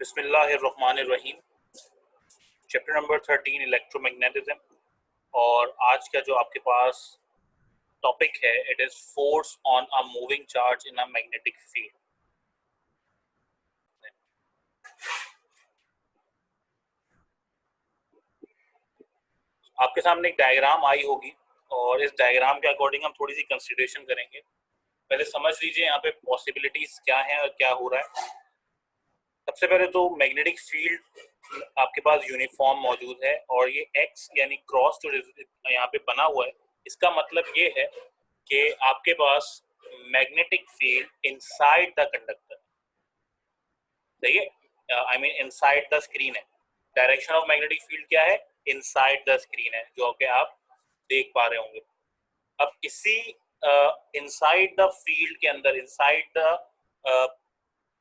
बिस्मिल्लाहिर्रहमानिर्रहीम। Chapter number 13 electromagnetism. और आज का जो आपके पास टॉपिक है it is force on a moving charge in a magnetic field. आपके सामने एक डायग्राम आई होगी और इस डायग्राम के अकॉर्डिंग हम थोड़ी सी कंसिडरेशन करेंगे। पहले समझ लीजिए यहाँ पे पॉसिबिलिटीज क्या हैं और क्या हो रहा है। सबसे पहले तो मैग्नेटिक फील्ड आपके पास यूनिफॉर्म मौजूद है और ये एक्स यानी क्रॉस जो यहाँ पे बना हुआ है इसका मतलब ये है कि आपके पास magnetic field inside the conductor, सही है, I mean inside the screen है। डायरेक्शन ऑफ मैग्नेटिक फील्ड क्या है? इनसाइड द स्क्रीन है, जो कि आप देख पा रहे होंगे। अब इसी इनसाइड द फील्ड के अंदर, इनसाइड द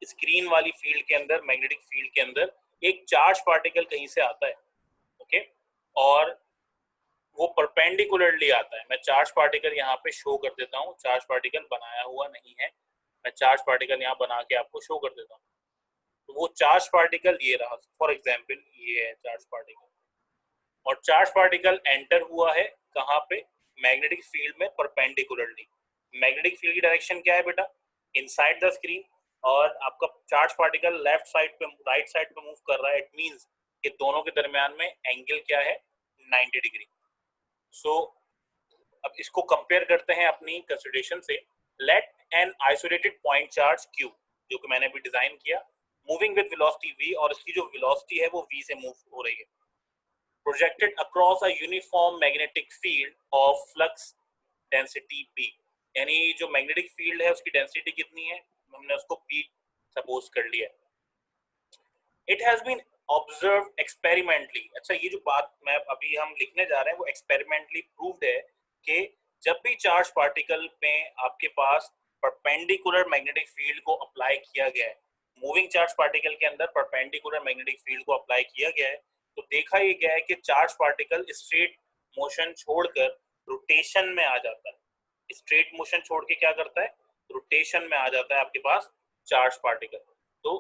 स्क्रीन वाली फील्ड के अंदर, मैग्नेटिक फील्ड के अंदर एक चार्ज पार्टिकल कहीं से आता है, ओके, और वो परपेंडिकुलरली आता है। मैं चार्ज पार्टिकल यहाँ पे शो कर देता हूँ, चार्ज पार्टिकल बनाया हुआ नहीं है, मैं चार्ज पार्टिकल यहाँ बना के आपको शो कर देता हूँ। तो वो चार्ज पार्टिकल ये रहा, फॉर एग्जाम्पल ये है चार्ज पार्टिकल, और चार्ज पार्टिकल एंटर हुआ है कहाँ पे? मैग्नेटिक फील्ड में परपेंडिकुलरली। मैग्नेटिक फील्ड की डायरेक्शन क्या है बेटा? Inside the screen. और आपका चार्ज पार्टिकल लेफ्ट साइड पे, राइट साइड पे मूव कर रहा है। इट मींस कि दोनों के दरमियान में एंगल क्या है? 90 डिग्री। सो अब इसको कंपेयर करते हैं अपनी कंसिडरेशन से। Let an isolated point charge q, जो कि मैंने अभी डिजाइन किया, मूविंग विद वेलोसिटी v, और इसकी जो वेलोसिटी है वो v से मूव हो रही है, projected across a uniform magnetic field of flux density b। यानी जो मैग्नेटिक फील्ड है उसकी डेंसिटी कितनी है? हमने उसको b सपोज कर लिया। It has been observe experimentally. अच्छा, ये जो बात मैं अभी हम लिखने जा रहे हैं वो एक्सपेरिमेंटली प्रूव्ड है कि जब भी चार्ज पार्टिकल में आपके पास परपेंडिकुलर मैग्नेटिक फील्ड को अप्लाई किया गया है, मूविंग चार्ज पार्टिकल के अंदर परपेंडिकुलर मैग्नेटिक फील्ड को अप्लाई किया गया है, तो देखा ये गया है कि चार्ज पार्टिकल स्ट्रेट मोशन छोड़कर रोटेशन में आ जाता है। स्ट्रेट मोशन छोड़ के क्या करता है? रोटेशन में आ जाता है आपके पास चार्ज पार्टिकल। तो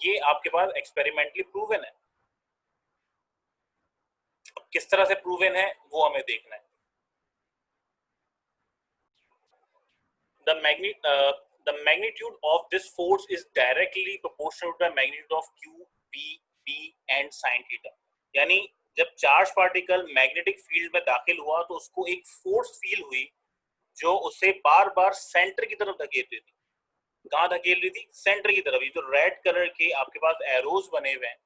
ये आपके पास एक्सपेरिमेंटली प्रूवन है। अब किस तरह से प्रूवन है वो हमें देखना है। The magnitude of this force is directly proportional to the magnitude of Q, V, B and sin theta। यानी जब चार्ज पार्टिकल मैग्नेटिक फील्ड में दाखिल हुआ तो उसको एक फोर्स फील हुई जो उसे बार बार सेंटर की तरफ धकेल रही थी। कहाँ धकेल रही थी? सेंटर की तरफ। ये जो रेड कलर के आपके पास एरोज बने हुए हैं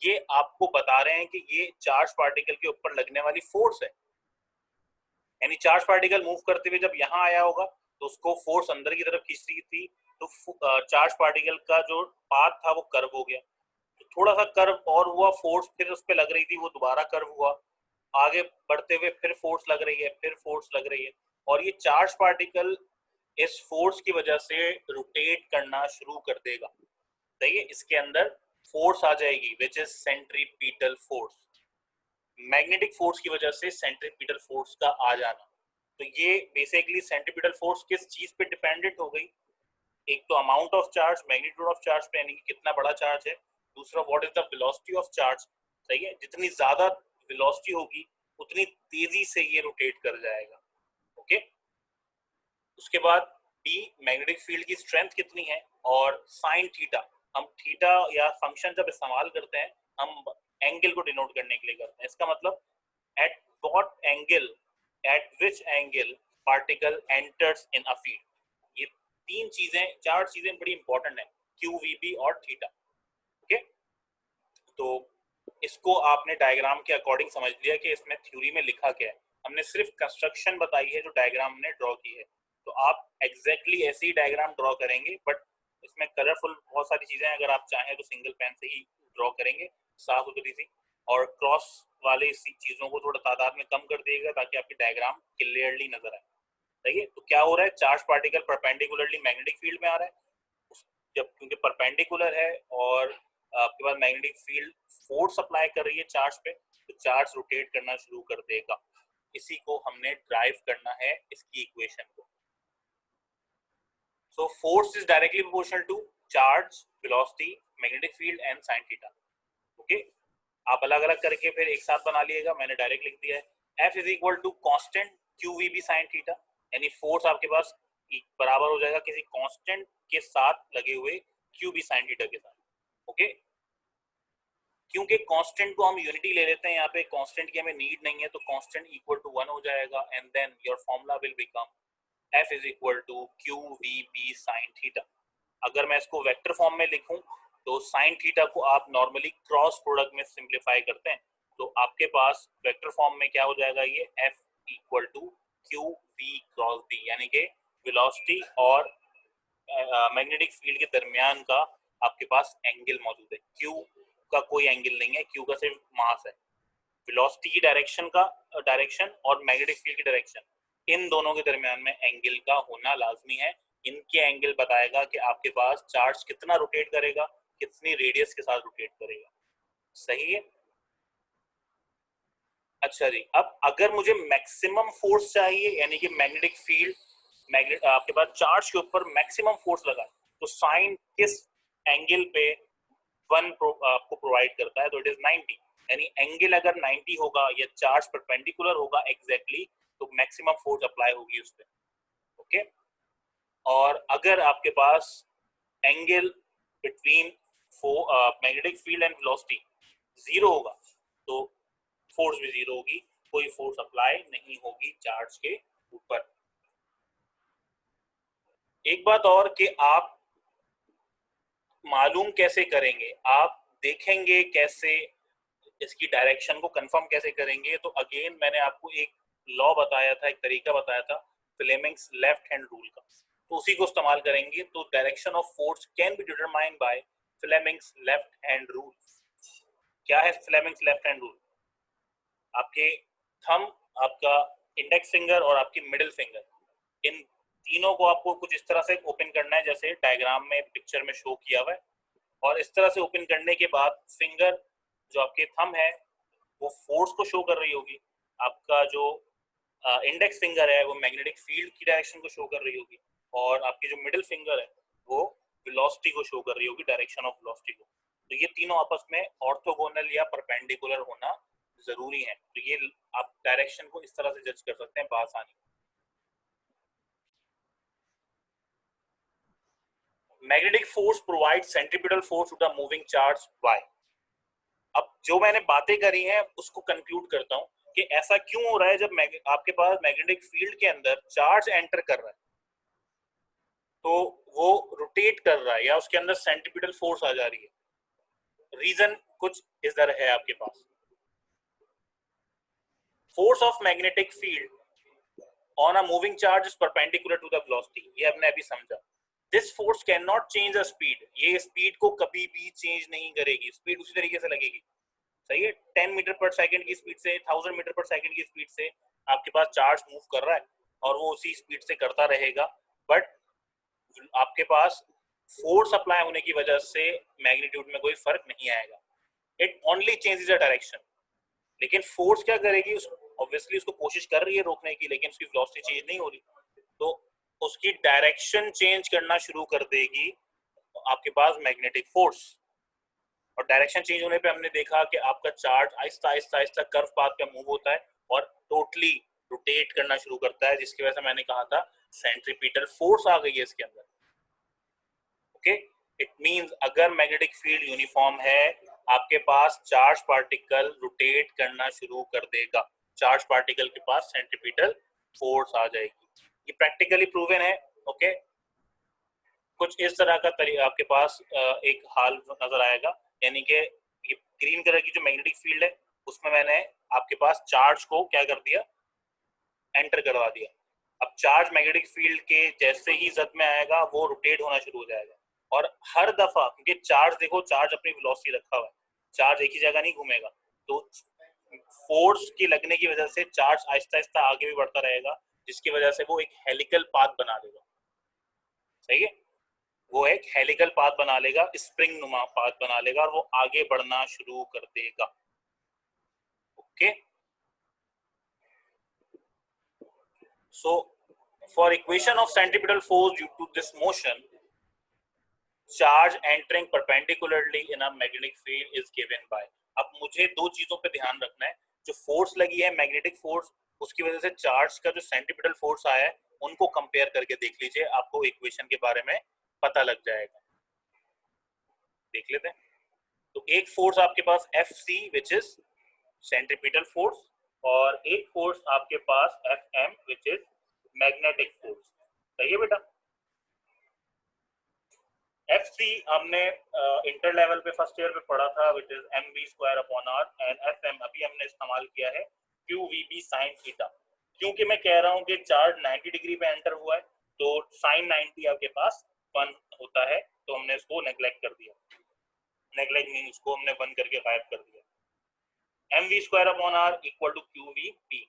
ये आपको बता रहे हैं कि ये चार्ज पार्टिकल के ऊपर लगने वाली फोर्स है। यानी चार्ज पार्टिकल मूव करते हुए जब यहाँ आया होगा तो उसको फोर्स अंदर की तरफ खींच रही थी, तो चार्ज पार्टिकल का जो पाथ था वो कर्व हो गया, तो थोड़ा सा कर्व और हुआ, फोर्स फिर उस पर लग रही थी, वो दोबारा कर्व हुआ, आगे बढ़ते हुए फिर फोर्स लग रही है, फिर फोर्स लग रही है, और ये चार्ज पार्टिकल इस फोर्स की वजह से रोटेट करना शुरू कर देगा। सही है, इसके अंदर फोर्स आ जाएगी विच is centripetal force. Magnetic force की वजह से सेंट्रीपिटल फोर्स का आ जाना। तो ये बेसिकली सेंट्रीपिटल फोर्स किस चीज पे डिपेंडेंट हो गई? एक तो amount of charge, magnitude of charge पे, यानी कि कितना बड़ा चार्ज है। दूसरा what is the velocity of charge. सही है, जितनी ज्यादा वेलोसिटी होगी उतनी तेजी से ये रोटेट कर जाएगा। ओके, उसके बाद बी, मैग्नेटिक फील्ड की स्ट्रेंथ कितनी है, और साइन थीटा। हम थीटा या फंक्शन जब इस्तेमाल करते हैं हम एंगल को डिनोट करने के लिए करते हैं। इसका मतलब at what angle, eight which angle particle enters in a field. ये तीन चीजें, चार चीजें बड़ी इंपॉर्टेंट है, क्यू, वी, बी और थीटा। ओके, तो इसको आपने डायग्राम के अकॉर्डिंग समझ लिया कि इसमें थ्योरी में लिखा क्या है। हमने सिर्फ कंस्ट्रक्शन बताई है जो डायग्राम ने ड्रॉ की है, तो आप एग्जैक्टली ऐसे ही डायग्राम ड्रॉ करेंगे, बट इसमें कलरफुल बहुत सारी चीजें, अगर आप चाहें तो सिंगल पेन से ही ड्रॉ करेंगे साफ सुथरी सी, और क्रॉस वाले चीजों को थोड़ा तादाद में कम कर दिएगा ताकि आपकी डायग्राम क्लियरली नजर आए। सही है, तो क्या हो रहा है? Charge particle perpendicularly magnetic field में आ रहा है, जब क्योंकि परपेंडिकुलर है और आपके पास मैग्नेटिक फील्ड फोर्स अप्लाई कर रही है चार्ज पे, तो चार्ज रोटेट करना शुरू कर देगा। इसी को हमने ड्राइव करना है, इसकी इक्वेशन को। So force is directly proportional to charge, velocity, magnetic field and sine theta. Okay, आप अलग अलग करके फिर एक साथ बना लिएगा, मैंने डायरेक्ट लिख दिया है। F is equal to constant q we B sine theta, यानी फोर्स आपके पास बराबर हो जाएगा किसी कांस्टेंट के साथ लगे हुए क्यू बी साइन थीटा के साथ। ओके, क्योंकि कांस्टेंट को हम यूनिटी ले लेते हैं, यहाँ पे कांस्टेंट की हमें नीड नहीं है, तो कांस्टेंट इक्वल टू 1 हो जाएगा and then your formula will become F is equal to q we B sine theta. अगर मैं इसको वेक्टर फॉर्म में लिखूं तो साइन थीटा को आप नॉर्मली क्रॉस प्रोडक्ट में सिंप्लीफाई करते हैं, तो आपके पास वेक्टर फॉर्म में क्या हो जाएगा, ये F equal to q v cross b, यानी कि वेलोसिटी और मैग्नेटिक फील्ड के दरमियान का आपके पास एंगल मौजूद है। क्यू का कोई एंगल नहीं है, क्यू का सिर्फ मास है। वेलोसिटी की डायरेक्शन और मैग्नेटिक फील्ड की डायरेक्शन, इन दोनों के दरमियान में एंगल का होना लाजमी है। इनके एंगल बताएगा कि आपके पास चार्ज कितना रोटेट करेगा, कितनी रेडियस के साथ रोटेट करेगा। सही है। अच्छा जी, अब अगर मुझे मैक्सिमम फोर्स चाहिए, यानी कि मैग्नेटिक फील्ड आपके पास चार्ज के ऊपर मैक्सिमम फोर्स लगा, तो साइन किस एंगल पे आपको प्रोवाइड करता है, तो इट इज 90। यानी एंगल अगर 90 होगा या चार्ज परपेंडिकुलर होगा एग्जैक्टली, तो मैक्सिमम फोर्स अप्लाई होगी उस पर। ओके, और अगर आपके पास angle between magnetic field and velocity zero होगा, तो फोर्स भी जीरो होगी, कोई फोर्स अप्लाई नहीं होगी चार्ज के ऊपर। एक बात और कि आप मालूम कैसे करेंगे, आप देखेंगे कैसे, इसकी डायरेक्शन को कंफर्म कैसे करेंगे, तो अगेन मैंने आपको एक लॉ बताया था, एक तरीका बताया था, फ्लेमिंग्स लेफ्ट हैंड रूल का, तो उसी को इस्तेमाल करेंगे। तो direction of force can be determined by Fleming's left hand rule. क्या है फ्लेमिंग्स लेफ्ट हैंड रूल? आपके थंब, आपका इंडेक्स फिंगर और आपकी मिडिल फिंगर, इन तीनों को आपको कुछ इस तरह से ओपन करना है जैसे डायग्राम में पिक्चर में शो किया हुआ है, और इस तरह से ओपन करने के बाद फिंगर जो आपके थंब है वो फोर्स को शो कर रही होगी, आपका जो इंडेक्स फिंगर है वो मैग्नेटिक फील्ड की डायरेक्शन को शो कर रही होगी, और आपकी जो मिडिल फिंगर है वो वेलोसिटी को शो कर रही होगी, डायरेक्शन ऑफ वेलोसिटी को। तो ये तीनों आपस में ऑर्थोगोनल या परपेंडिकुलर होना जरूरी है, तो ये आप डायरेक्शन को इस तरह से जज कर सकते हैं बआसानी। Magnetic force provide centripetal force to the moving charge y। अब जो मैंने बातें करी हैं उसको कंक्लूड करता हूं कि ऐसा क्यों हो रहा है, जब आपके पास मैग्नेटिक फील्ड के अंदर चार्ज एंटर कर रहा है तो वो रोटेट कर रहा है या उसके अंदर सेंट्रीपिटल फोर्स आ जा रही है। रीजन कुछ इधर है आपके पास। Force of magnetic field on a moving charge is perpendicular to the velocity, ये हमने अभी समझा। This force can not change the speed, ये स्पीड को कभी भी चेंज नहीं करेगी, स्पीड उसी तरीके से लगेगी। सही है, 10 मीटर पर सेकंड की स्पीड से, 1000 मीटर पर सेकंड की स्पीड से आपके पास चार्ज मूव कर रहा है और वो उसी स्पीड से करता रहेगा, बट आपके पास फोर्स अप्लाई होने की वजह से मैग्नीट्यूड में कोई फर्क नहीं आएगा। It only changes the direction. लेकिन फोर्स क्या करेगी, ऑब्वियसली उसको कोशिश कर रही है रोकने की, लेकिन उसकी वेलोसिटी चेंज नहीं हो रही, तो उसकी डायरेक्शन चेंज करना शुरू कर देगी आपके पास मैग्नेटिक फोर्स। और डायरेक्शन चेंज होने पे हमने देखा कि आपका charge Aahista Aahista Aahista curve path पे मूव होता है और टोटली रोटेट करना शुरू करता है, जिसकी वजह से मैंने कहा था सेंट्रीपिटल फोर्स आ गई है इसके अंदर। ओके, इट मींस अगर मैग्नेटिक फील्ड यूनिफॉर्म है, आपके पास चार्ज पार्टिकल रोटेट करना शुरू कर देगा, चार्ज पार्टिकल के पास सेंट्रीपिटल फोर्स आ जाएगी। ये प्रैक्टिकली प्रूवन है। ओके, कुछ इस तरह का आपके पास एक हाल नजर आएगा, यानी कि ये ग्रीन कलर की जो मैग्नेटिक फील्ड है उसमें मैंने आपके पास चार्ज को क्या कर दिया, एंटर करवा दिया। अब चार्ज मैग्नेटिक फील्ड के जैसे ही जद में आएगा वो रोटेट होना शुरू हो जाएगा, और हर दफा, क्योंकि चार्ज देखो, चार्ज अपनी वेलोसिटी रखा हुआ है, चार्ज एक ही जगह नहीं घूमेगा, तो फोर्स की लगने की वजह से चार्ज आहिस्ता आहिस्ता आगे भी बढ़ता रहेगा, जिसकी वजह से वो एक हेलिकल पाथ बना देगा। सही है, वो एक हेलिकल पाथ बना लेगा, स्प्रिंग नुमा पाथ बना लेगा, और वो आगे बढ़ना शुरू कर देगा। Okay, so for equation of centripetal force due to this motion, charge entering perpendicularly in a magnetic field is given by. अब मुझे दो चीजों पे ध्यान रखना है, जो फोर्स लगी है मैग्नेटिक फोर्स, उसकी वजह से चार्ज का जो सेंट्रीपिटल फोर्स आया है, उनको कंपेयर करके देख लीजिए, आपको इक्वेशन के बारे में पता लग जाएगा। देख लेते हैं। तो एक फोर्स आपके पास F C which is centripetal force, और एक फोर्स आपके पास F M which is magnetic force. सही है बेटा। एफ सी हमने इंटर लेवल पे फर्स्ट ईयर पे पढ़ा था, which is M we square upon R, and F M अभी हमने इस्तेमाल किया है Q we B sine theta. क्योंकि मैं कह रहा हूँ कि चार्ज 90 डिग्री पे एंटर हुआ है, तो साइन 90 आपके पास 1 होता है, तो हमने इसको नेग्लेक्ट कर दिया। नेग्लेक्ट मीन उसको हमने 1 करके गायब कर दिया। M we square upon r equal to q we b.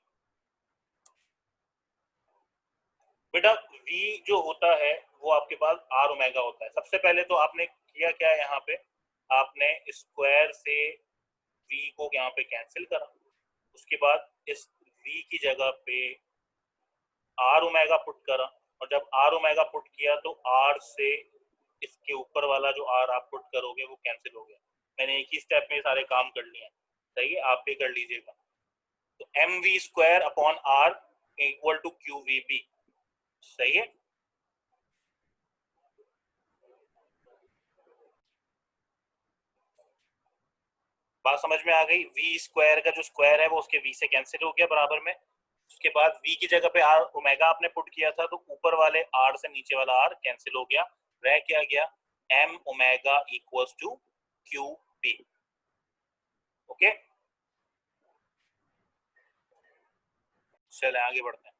बेटा v जो होता है वो आपके पास r ओमेगा होता है। सबसे पहले तो आपने किया क्या है, यहाँ पे आपने स्क्वायर से v को यहाँ पे कैंसिल करा, उसके बाद इस v की जगह पे r ओमेगा पुट करा, और जब r ओमेगा पुट किया तो r से इसके ऊपर वाला जो r आप पुट करोगे वो कैंसिल हो गया। मैंने एक ही स्टेप में सारे काम कर लिए हैं। सही है, आप भी कर लीजिएगा। तो m we square upon r equal to q we b. सही है। बात समझ में आ गई। वी स्क्वायर का जो स्क्वायर है वो उसके वी से कैंसिल हो गया बराबर में। उसके बाद वी की जगह पे आर ओमेगा आपने पुट किया था, तो ऊपर वाले आर से नीचे वाला आर कैंसिल हो गया, रह क्या गया, m omega equals to q b. Okay, चले आगे बढ़ते हैं।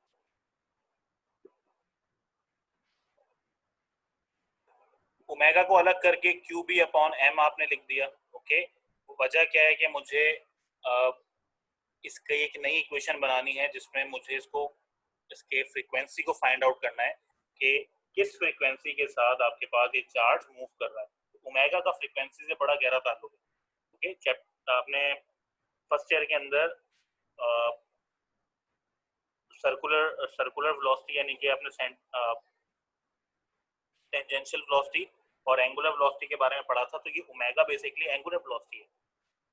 ओमेगा को अलग करके क्यू बी अपॉन एम आपने लिख दिया। ओके, वजह क्या है कि मुझे इसकी एक नई इक्वेशन बनानी है, जिसमें मुझे इसको इसके फ्रीक्वेंसी को फाइंड आउट करना है कि किस फ्रीक्वेंसी के साथ आपके पास ये चार्ज मूव कर रहा है। ओमेगा का फ्रीक्वेंसी से बड़ा गहरा ताल्लुक है। ओके, चैप्टर आपने फर्स्ट ईयर के अंदर सर्कुलर सर्कुलर वेलोसिटी यानी कि आपने टेंजेंशियल वेलोसिटी और एंगुलर वेलोसिटी के बारे में पढ़ा था। तो ये ओमेगा बेसिकली एंगुलर वेलोसिटी है।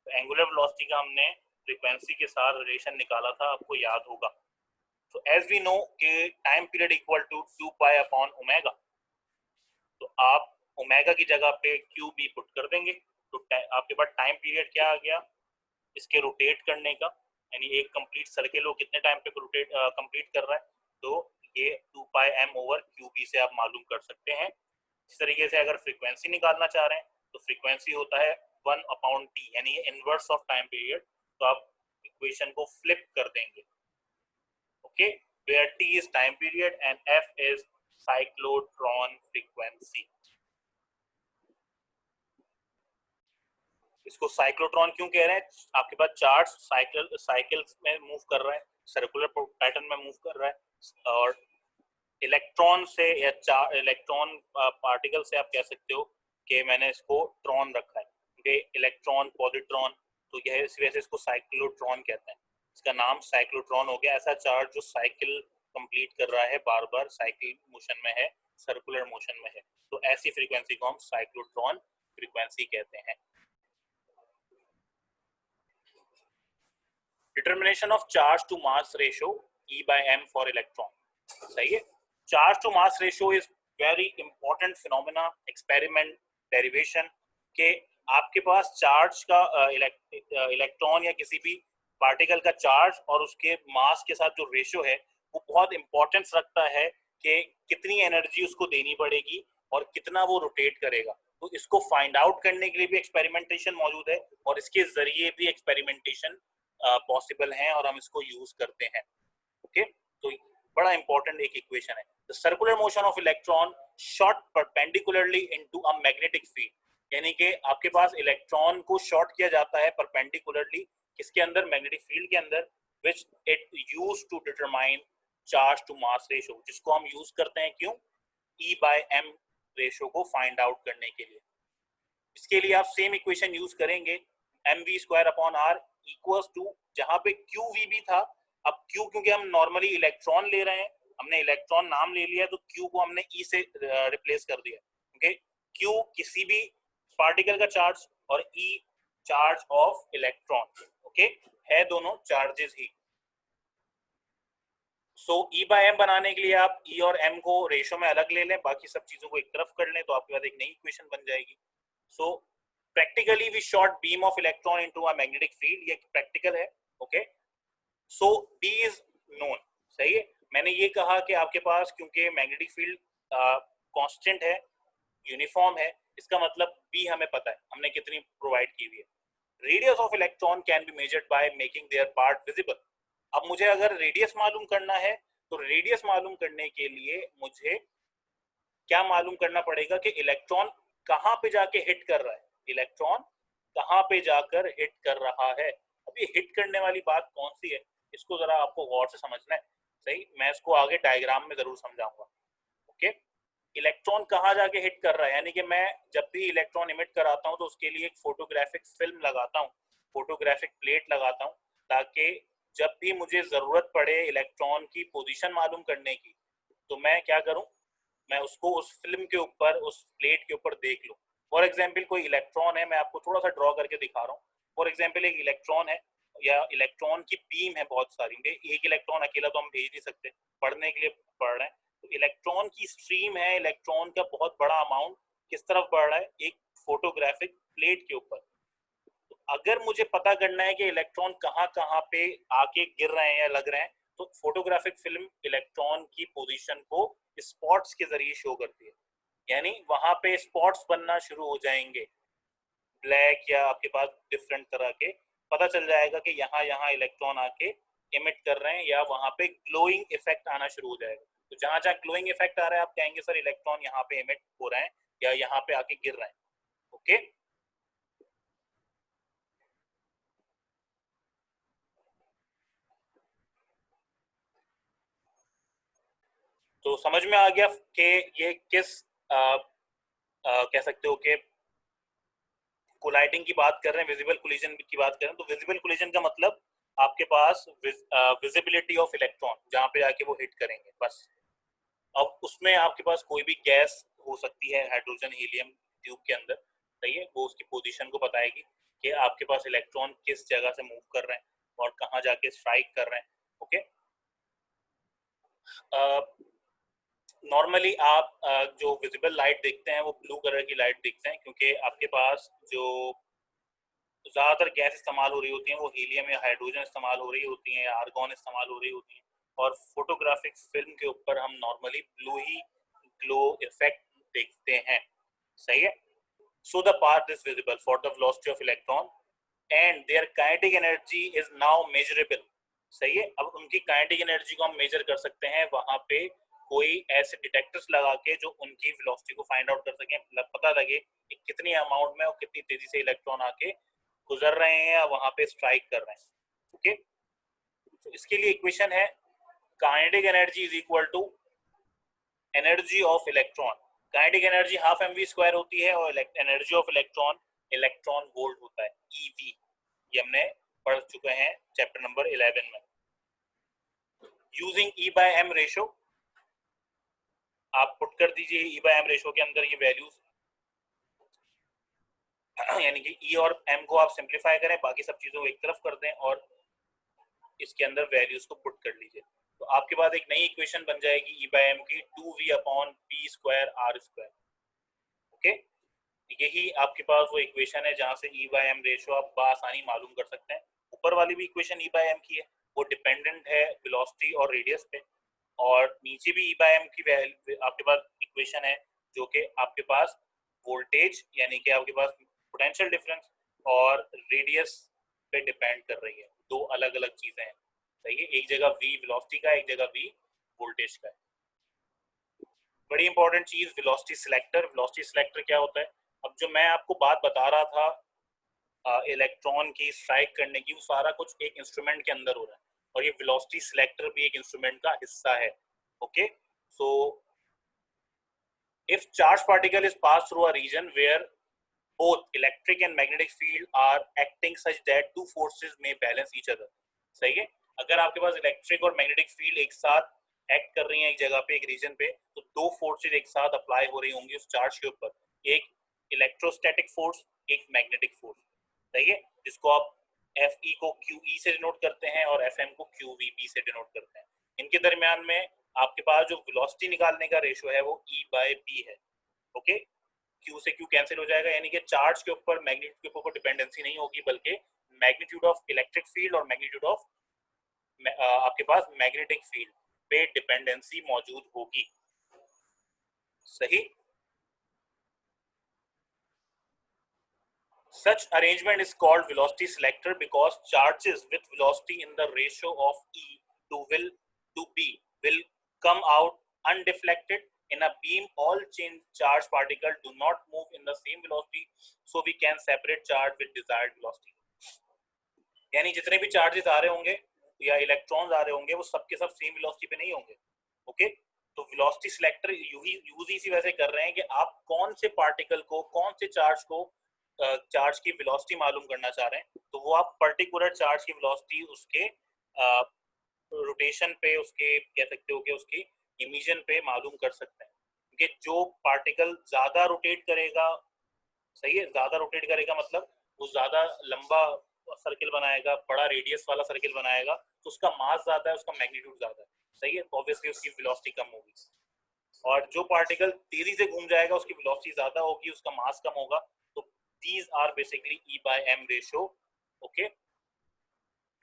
तो एंगुलर वेलोसिटी का हमने फ्रीक्वेंसी के साथ रिलेशन निकाला था, आपको याद होगा। तो एज वी नो कि time period equal to 2 pi upon omega, तो आप ओमेगा की जगह पे क्यू बी पुट कर देंगे, तो आपके पास टाइम पीरियड क्या आ गया इसके रोटेट करने का, यानी एक कंप्लीट सर्किल वो कितने टाइम पे रोटेट कंप्लीट कर रहा है, तो ये 2 पाई एम ओवर क्यू बी से आप मालूम कर सकते हैं। इस तरीके से अगर फ्रीक्वेंसी निकालना चाह रहे हैं तो फ्रीक्वेंसी होता है 1 अपॉन टी, यानी इनवर्स ऑफ टाइम पीरियड। तो आप इक्वेशन को फ्लिप कर देंगे। Okay, where t is time period and f is cyclotron frequency। इसको साइक्लोट्रॉन क्यों कह रहे हैं? आपके पास चार्ज साइकिल्स में मूव कर रहा है, सर्कुलर पैटर्न में मूव कर रहा है, और इलेक्ट्रॉन से या इलेक्ट्रॉन पार्टिकल से आप कह सकते हो कि मैंने इसको ट्रॉन रखा है, क्योंकि इलेक्ट्रॉन पॉजिट्रॉन, तो यह इस वजह से इसको साइक्लोट्रॉन कहते हैं। इसका नाम साइक्लोट्रॉन हो गया। ऐसा चार्ज जो साइकिल कंप्लीट कर रहा है, बार बार साइकिल मोशन में है, सर्कुलर मोशन में है, तो ऐसी फ्रीक्वेंसी को हम साइक्लोट्रॉन फ्रीक्वेंसी कहते हैं। Determination of charge to mass ratio E by m for electron. सही है। Charge to mass ratio is very important phenomena, experiment, derivation के आपके पास चार्ज का इलेक्ट्रॉन या किसी भी पार्टिकल का चार्ज और उसके मास के साथ जो रेशियो है वो बहुत इंपॉर्टेंस रखता है कि कितनी एनर्जी उसको देनी पड़ेगी और कितना वो रोटेट करेगा। तो इसको फाइंड आउट करने के लिए भी एक्सपेरिमेंटेशन मौजूद है, और इसके जरिए भी एक्सपेरिमेंटेशन पॉसिबल है और हम इसको यूज करते हैं। ओके, तो बड़ा इंपॉर्टेंट एक इक्वेशन है। The circular motion of electron shot perpendicularly into a magnetic field, यानी कि आपके पास इलेक्ट्रॉन को शॉर्ट किया जाता है परपेंडिकुलरली किसके अंदर, मैग्नेटिक फील्ड के अंदर, which it used to determine charge to mass ratio, जिसको हम यूज करते हैं क्यों, E by m रेशियो को फाइंड आउट करने के लिए। इसके लिए आप सेम इक्वेशन यूज करेंगे, m we square upon r equals to, जहां पे क्यू वी भी था, अब क्यू क्योंकि हम नॉर्मली इलेक्ट्रॉन ले रहे हैं, हमने इलेक्ट्रॉन नाम ले लिया, तो क्यू को हमने ई से रिप्लेस कर दिया। ओके, Q किसी भी पार्टिकल का चार्ज और E charge of electron. Okay, है दोनों चार्जेस ही। सो E बाय एम बनाने के लिए आप E और M को रेशो में अलग ले लें, बाकी सब चीजों को एक तरफ कर लें, तो आपके पास एक नई इक्वेशन बन जाएगी। So practically we shoot beam of electron into a magnetic field, ये प्रैक्टिकल है। Okay, so B is known. सही है, मैंने ये कहा कि आपके पास क्योंकि मैग्नेटिक फील्ड कांस्टेंट है, यूनिफॉर्म है, इसका मतलब B हमें पता है, हमने कितनी प्रोवाइड की हुई है। Radius of electron can be measured by making their part visible. अब मुझे अगर रेडियस मालूम करना है, तो रेडियस मालूम करने के लिए मुझे क्या मालूम करना पड़ेगा कि इलेक्ट्रॉन कहाँ पे जाके हिट कर रहा है, इलेक्ट्रॉन कहाँ पे जाकर हिट कर रहा है। अब ये हिट करने वाली बात कौन सी है, इसको जरा आपको गौर से समझना है। सही, मैं इसको आगे डायग्राम में जरूर समझाऊंगा। ओके, इलेक्ट्रॉन कहाँ जाके हिट कर रहा है, यानी कि मैं जब भी इलेक्ट्रॉन इमिट कराता हूँ तो उसके लिए एक फोटोग्राफिक फिल्म लगाता हूँ, फोटोग्राफिक प्लेट लगाता हूँ, ताकि जब भी मुझे जरूरत पड़े इलेक्ट्रॉन की पोजीशन मालूम करने की, तो मैं क्या करूँ, मैं उसको उस फिल्म के ऊपर, उस प्लेट के ऊपर देख लूँ। फॉर एग्जाम्पल कोई इलेक्ट्रॉन है, मैं आपको थोड़ा सा ड्रॉ करके दिखा रहा हूँ। फॉर एग्जाम्पल एक इलेक्ट्रॉन है या इलेक्ट्रॉन की बीम है बहुत सारी, एक इलेक्ट्रॉन अकेला तो हम भेज नहीं सकते, पढ़ने के लिए पढ़ रहे हैं, तो इलेक्ट्रॉन की स्ट्रीम है, इलेक्ट्रॉन का बहुत बड़ा अमाउंट किस तरफ बढ़ रहा है, एक फोटोग्राफिक प्लेट के ऊपर। तो अगर मुझे पता करना है कि इलेक्ट्रॉन कहाँ कहाँ पे आके गिर रहे हैं या लग रहे हैं, तो फोटोग्राफिक फिल्म इलेक्ट्रॉन की पोजीशन को स्पॉट्स के जरिए शो करती है, यानी वहां पे स्पॉट्स बनना शुरू हो जाएंगे, ब्लैक या आपके पास डिफरेंट तरह के, पता चल जाएगा कि यहाँ यहाँ इलेक्ट्रॉन आके इमिट कर रहे हैं, या वहां पे ग्लोइंग इफेक्ट आना शुरू हो जाएगा। तो जहां जहां ग्लोइंग इफेक्ट आ रहा है, आप कहेंगे सर इलेक्ट्रॉन यहाँ पे इमिट हो रहे हैं या यहाँ पे आके गिर रहे हैं। ओके, तो समझ में आ गया कि ये किस कह सकते हो कि कोलाइडिंग की बात कर रहे हैं, विजिबल कोलिजन की बात कर रहे हैं। तो विजिबल कोलिजन का मतलब आपके पास विजिबिलिटी ऑफ इलेक्ट्रॉन, जहां पे आके वो हिट करेंगे बस। अब उसमें आपके पास कोई भी गैस हो सकती है, हाइड्रोजन हीलियम ट्यूब के अंदर, सही है, वो उसकी पोजीशन को बताएगी कि आपके पास इलेक्ट्रॉन किस जगह से मूव कर रहे हैं और कहाँ जाके स्ट्राइक कर रहे हैं। ओके, नॉर्मली आप जो विजिबल लाइट देखते हैं वो ब्लू कलर की लाइट देखते हैं, क्योंकि आपके पास जो ज्यादातर गैस इस्तेमाल हो रही होती हैं वो हीलियम या हाइड्रोजन इस्तेमाल हो रही होती हैं या आर्गॉन इस्तेमाल हो रही होती हैं, और फोटोग्राफिक फिल्म के ऊपर हम नॉर्मली ब्लू ही ग्लो इफेक्ट देखते हैं। सही है, so the path is visible for the velocity of electron and their kinetic energy is now measurable. सही है, अब उनकी काइनेटिक एनर्जी को हम मेजर कर सकते हैं वहां पे, कोई ऐसे डिटेक्टर्स लगा के जो उनकी वेलोसिटी को फाइंड आउट कर सके, पता लगे कि कितनी अमाउंट में और कितनी तेजी से इलेक्ट्रॉन आके गुजर रहे हैं या वहां पे स्ट्राइक कर रहे हैं। ओके, तो इसके लिए इक्वेशन है kinetic energy is equal to energy of electron. Kinetic energy half m we square होती है और energy of electron electron volt होता है, ईवी। ये हमने पढ़ चुके हैं चैप्टर नंबर 11 में। Using e by m ratio, आप पुट कर दीजिए ई बाय एम रेशो के अंदर ये वैल्यूज, यानी कि ई और एम को आप सिंप्लीफाई करें, बाकी सब चीजों को एक तरफ कर दें और इसके अंदर वैल्यूज को पुट कर लीजिए, तो आपके पास एक नई इक्वेशन बन जाएगी ई बाय एम की, 2v upon b square r square. Okay, यही आपके पास वो इक्वेशन है जहां से ई बाय एम रेशो आप आसानी मालूम कर सकते हैं। ऊपर वाली भी इक्वेशन ई बाय एम की है, वो डिपेंडेंट है वेलोसिटी और रेडियस पे, और नीचे भी ई बाय एम की आपके पास इक्वेशन है जो कि आपके पास वोल्टेज यानी कि आपके पास पोटेंशियल डिफरेंस और रेडियस पे डिपेंड कर रही है, दो अलग अलग चीजें हैं। सही है, एक जगह वी वेलोसिटी का, एक जगह वी वोल्टेज का है। बड़ी इंपॉर्टेंट चीज वेलोसिटी सिलेक्टर। वेलोसिटी सिलेक्टर क्या होता है, अब जो मैं आपको बात बता रहा था इलेक्ट्रॉन की स्ट्राइक करने की, वो सारा कुछ एक इंस्ट्रूमेंट के अंदर हो रहा है, और ये वेलोसिटी सिलेक्टर भी एक इंस्ट्रूमेंट का हिस्सा है। Okay, so if charged particle is passed through a region where both electric and magnetic field are acting such that two forces may balance each other। सही है, अगर आपके पास इलेक्ट्रिक और मैग्नेटिक फील्ड एक साथ एक्ट कर रही हैं एक जगह पे, एक रीजन पे, तो दो फोर्सेज एक साथ अप्लाई हो रही होंगी उस चार्ज के ऊपर, एक इलेक्ट्रोस्टैटिक फोर्स, एक मैग्नेटिक फोर्स, सही है, जिसको आप Fe को QE से डिनोट करते हैं और Fm को QVB से डिनोट करते हैं। इनके दरमियान में आपके पास जो वेलोसिटी निकालने का रेशियो है वो E/B है। ओके, Q से Q कैंसिल हो जाएगा, यानी कि चार्ज के ऊपर मैग्नीट्यूड के ऊपर डिपेंडेंसी नहीं होगी, बल्कि मैग्नीट्यूड ऑफ इलेक्ट्रिक फील्ड और मैग्नीट्यूड ऑफ आपके पास मैग्नेटिक फील्ड पे डिपेंडेंसी मौजूद होगी। सही। Such arrangement is called velocity selector because charges with velocity in the ratio of E to B will come out undeflected. In a beam, all charge particles do not move in the same velocity, so we can separate charge with desired velocity. यानी जितने भी charges आ रहे होंगे या electrons आ रहे होंगे वो सबके सब सेम वेलोसिटी पे नहीं होंगे। ओके, तो वेलोसिटी सिलेक्टर यूज इसी वजह से कर रहे हैं कि आप कौन से पार्टिकल को, कौन से चार्ज को, चार्ज की वेलोसिटी मालूम करना चाह रहे हैं, तो वो आप पर्टिकुलर चार्ज की वेलोसिटी उसके रोटेशन पे, उसके कह सकते हो कि उसकी इमिशन पे मालूम कर सकते हैं। क्योंकि जो पार्टिकल ज्यादा रोटेट करेगा, सही है, ज्यादा रोटेट करेगा मतलब वो ज्यादा लंबा सर्किल बनाएगा, बड़ा रेडियस वाला सर्किल बनाएगा, तो उसका मास ज्यादा है, उसका मैग्नीट्यूड ज्यादा है, सही है, तो ऑब्वियसली उसकी वेलोसिटी कम होगी। और जो पार्टिकल तेजी से घूम जाएगा उसकी वेलोसिटी ज्यादा होगी, उसका मास कम होगा। तो these are basically E/M ratio. Okay,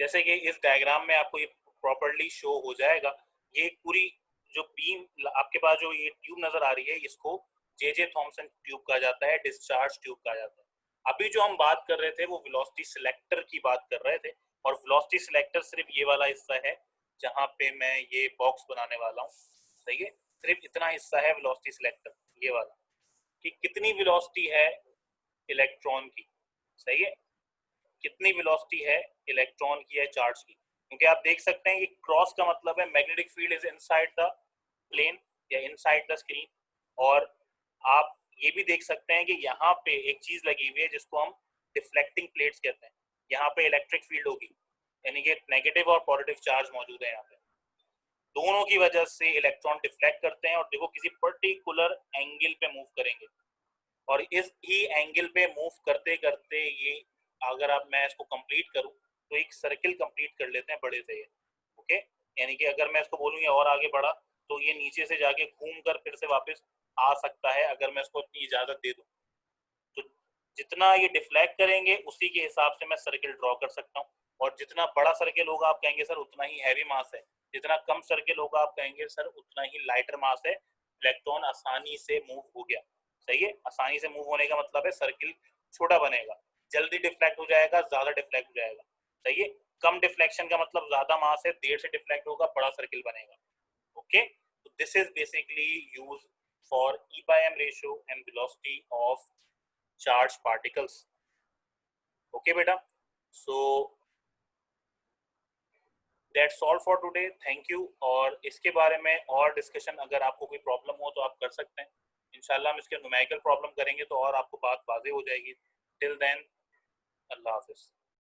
जैसे कि इस डायग्राम में आपको ये प्रॉपर्ली शो हो जाएगा। ये पूरी जो बीम आपके पास जो ये ट्यूब नजर आ रही है, इसको जे थॉमसन ट्यूब कहा जाता है, डिस्चार्ज ट्यूब कहा जाता है। अभी जो हम बात कर रहे थे वो वेलोसिटी सिलेक्टर की बात कर रहे थे, और वेलोसिटी सिलेक्टर सिर्फ ये वाला हिस्सा है जहां पे मैं ये बॉक्स बनाने वाला हूँ, सही है, सिर्फ इतना हिस्सा है वेलोसिटी सिलेक्टर, ये वाला, कि कितनी वेलोसिटी है इलेक्ट्रॉन की, सही है, कितनी वेलोसिटी है इलेक्ट्रॉन की या चार्ज की। क्योंकि आप देख सकते हैं कि क्रॉस का मतलब है magnetic field is inside the plane या इनसाइड द स्क्रीन, और आप ये भी देख सकते हैं कि यहाँ पे एक चीज लगी हुई है जिसको हम डिफ्लेक्टिंग प्लेट्स कहते हैं। यहाँ पे इलेक्ट्रिक फील्ड होगी, यानी कि नेगेटिव और पॉजिटिव चार्ज मौजूद है यहाँ पे, दोनों की वजह से इलेक्ट्रॉन डिफ्लेक्ट करते हैं और देखो किसी पर्टिकुलर एंगल पे मूव करेंगे, और इस ही एंगल पे मूव करते करते ये, अगर आप मैं इसको कंप्लीट करूं तो एक सर्किल कंप्लीट कर लेते हैं बड़े से ये। ओके, यानी कि अगर मैं इसको बोलूँ और आगे बढ़ा तो ये नीचे से जाके घूम कर फिर से वापस आ सकता है, अगर मैं इसको अपनी इजाजत दे दूं। तो जितना ये डिफ्लेक्ट करेंगे उसी के हिसाब से मैं सर्किल ड्रॉ कर सकता हूँ, और जितना बड़ा सर्किल होगा आप कहेंगे सर उतना ही हैवी मास है, जितना कम सर्किल होगा आप कहेंगे सर उतना ही लाइटर मास है, इलेक्ट्रॉन आसानी से मूव हो गया। सही है, आसानी से मूव होने का मतलब है सर्किल छोटा बनेगा, जल्दी डिफ्लेक्ट हो जाएगा, ज्यादा डिफ्लेक्ट हो जाएगा। सही है, कम डिफ्लेक्शन का मतलब ज्यादा मास है, देर से डिफ्लेक्ट होगा, बड़ा सर्किल बनेगा। Okay, so this is basically used for E/M ratio and velocity of charged particles. Okay beta, so that's all for today. Thank you। और इसके बारे में और डिस्कशन अगर आपको कोई प्रॉब्लम हो तो आप कर सकते हैं, इंशाल्लाह हम इसके न्यूमेरिकल प्रॉब्लम करेंगे तो और आपको बात वाज़ेह हो जाएगी। टिल देन, अल्लाह हाफिज।